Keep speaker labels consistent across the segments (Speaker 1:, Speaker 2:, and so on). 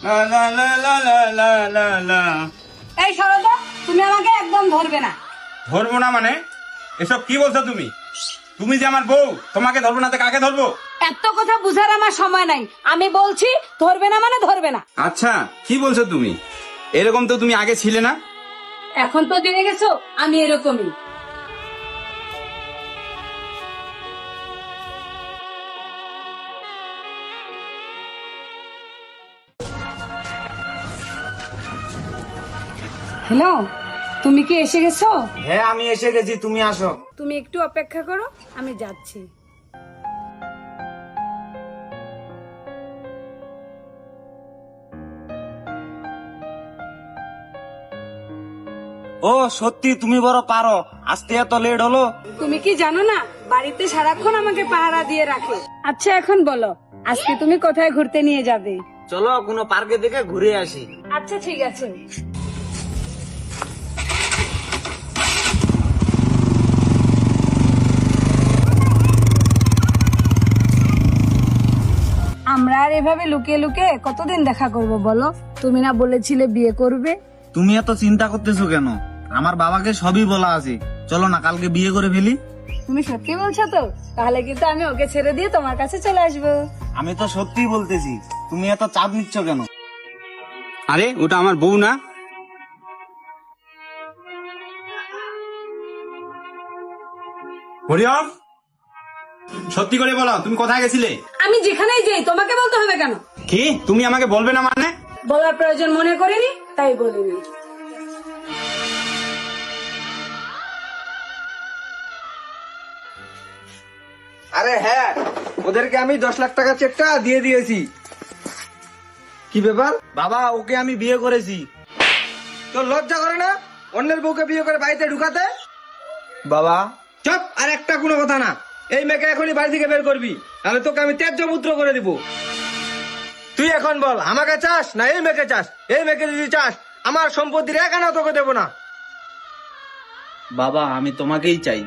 Speaker 1: লা লা লা লা লা লা লা লা।
Speaker 2: এই সরদা, তুমি আমাকে একদম ধরবে না।
Speaker 1: ধরবো না মানে? এসব কি বলছো তুমি? তুমি যে আমার বউ, তোমাকে ধরবো না তো কাকে ধরবো?
Speaker 2: এত কথা বুঝার আমার সময় নাই। আমি বলছি ধরবে না মানে ধরবে না।
Speaker 1: আচ্ছা, কি বলছো তুমি? এরকম তো তুমি আগে ছিলে না।
Speaker 2: এখন তো জেনে গেছো আমি এরকমই। হ্যালো, তুমি কি এসে গেছো?
Speaker 3: হ্যাঁ, আমি এসে গেছি, তুমি আসো।
Speaker 2: তুমি একটু অপেক্ষা করো, আমি যাচ্ছি।
Speaker 3: ও সত্যি তুমি বড় পারো, আসতে এত লেট হলো।
Speaker 2: তুমি কি জানো না, বাড়িতে সারাক্ষণ আমাকে পাহারা দিয়ে রাখে। আচ্ছা এখন বলো, আজকে তুমি কোথায় ঘুরতে নিয়ে যাবে?
Speaker 3: চলো কোনো পার্কে থেকে ঘুরে আসি।
Speaker 2: আচ্ছা ঠিক আছে। আমরা আর এভাবে লুকিয়ে লুকিয়ে কতদিন দেখা করব বলো? তুমি না বলেছিলে বিয়ে করবে?
Speaker 3: তুমি এত চিন্তা করতেছো কেন? আমার বাবাকে সবই বলা আছে, চলো না কালকে বিয়ে করে ফেলি।
Speaker 2: তুমি সত্যি বলছো তো? তাহলে কিন্তু আমি ওকে ছেড়ে দিয়ে তোমার কাছে চলে আসবো।
Speaker 3: আমি তো সত্যি বলতেছি, তুমি এত চাপ নিচ্ছ কেন?
Speaker 1: আরে ওটা আমার বউ না? হরিয়ম, সত্যি করে বলো তুমি কোথায় গেছিলে?
Speaker 2: আমি যেখানেই যাই তোমাকে বলতে হবে কেন?
Speaker 1: কি তুমি আমাকে বলবে না মানে?
Speaker 2: বলার প্রয়োজন মনে করিনি, তাই বলিনি।
Speaker 3: আরে হ্যাঁ, ওদেরকে আমি 10 লাখ টাকা চেকটা দিয়ে দিয়েছি। কি ব্যাপার বাবা, ওকে আমি বিয়ে করেছি। তোর লজ্জা করে না অন্যের বউকে বিয়ে করে বাড়িতে ঢুকাতে? বাবা চুপ, আর একটা কোনো কথা না। এই মেয়েকে এখনই বাড়ি থেকে বের করবি, তাহলে তোকে আমি ত্যায্য পুত্র করে দিব। তুই এখন বল, আমাকে চাস না এই মেয়েকে চাস? এই মেয়েকে যদি চাস, আমার সম্পত্তির এক আনা তোকে দেবো না। বাবা আমি তোমাকেই চাই।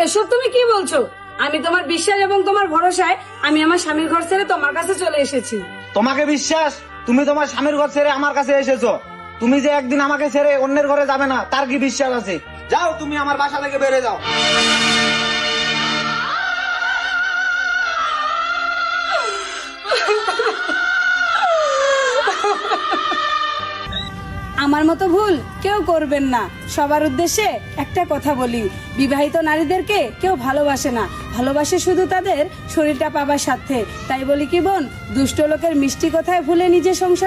Speaker 2: এসব তুমি কি বলছো? আমি তোমার বিশ্বাস এবং তোমার ভরসায় আমি আমার স্বামীর ঘর ছেড়ে তোমার কাছে চলে এসেছি।
Speaker 3: তোমাকে বিশ্বাস? তুমি তোমার স্বামীর ঘর ছেড়ে আমার কাছে এসেছো। তুমি যে একদিন আমাকে ছেড়ে অন্যের ঘরে যাবে না, তার কি বিশ্বাস আছে? যাও, তুমি আমার বাসা থেকে বেরিয়ে যাও।
Speaker 2: আমার মতো ভুল কেউ করবেন না। সবার উদ্দেশ্যে একটা কথা বলি, বিবাহিত নারীদেরকে কেউ ভালোবাসে না, ভালোবাসে শুধু তাদের শরীরটা পাবার স্বার্থে। তাই বলি কি বোন, দুষ্ট লোকের মিষ্টি কথায় ভুলে নিজে সংসার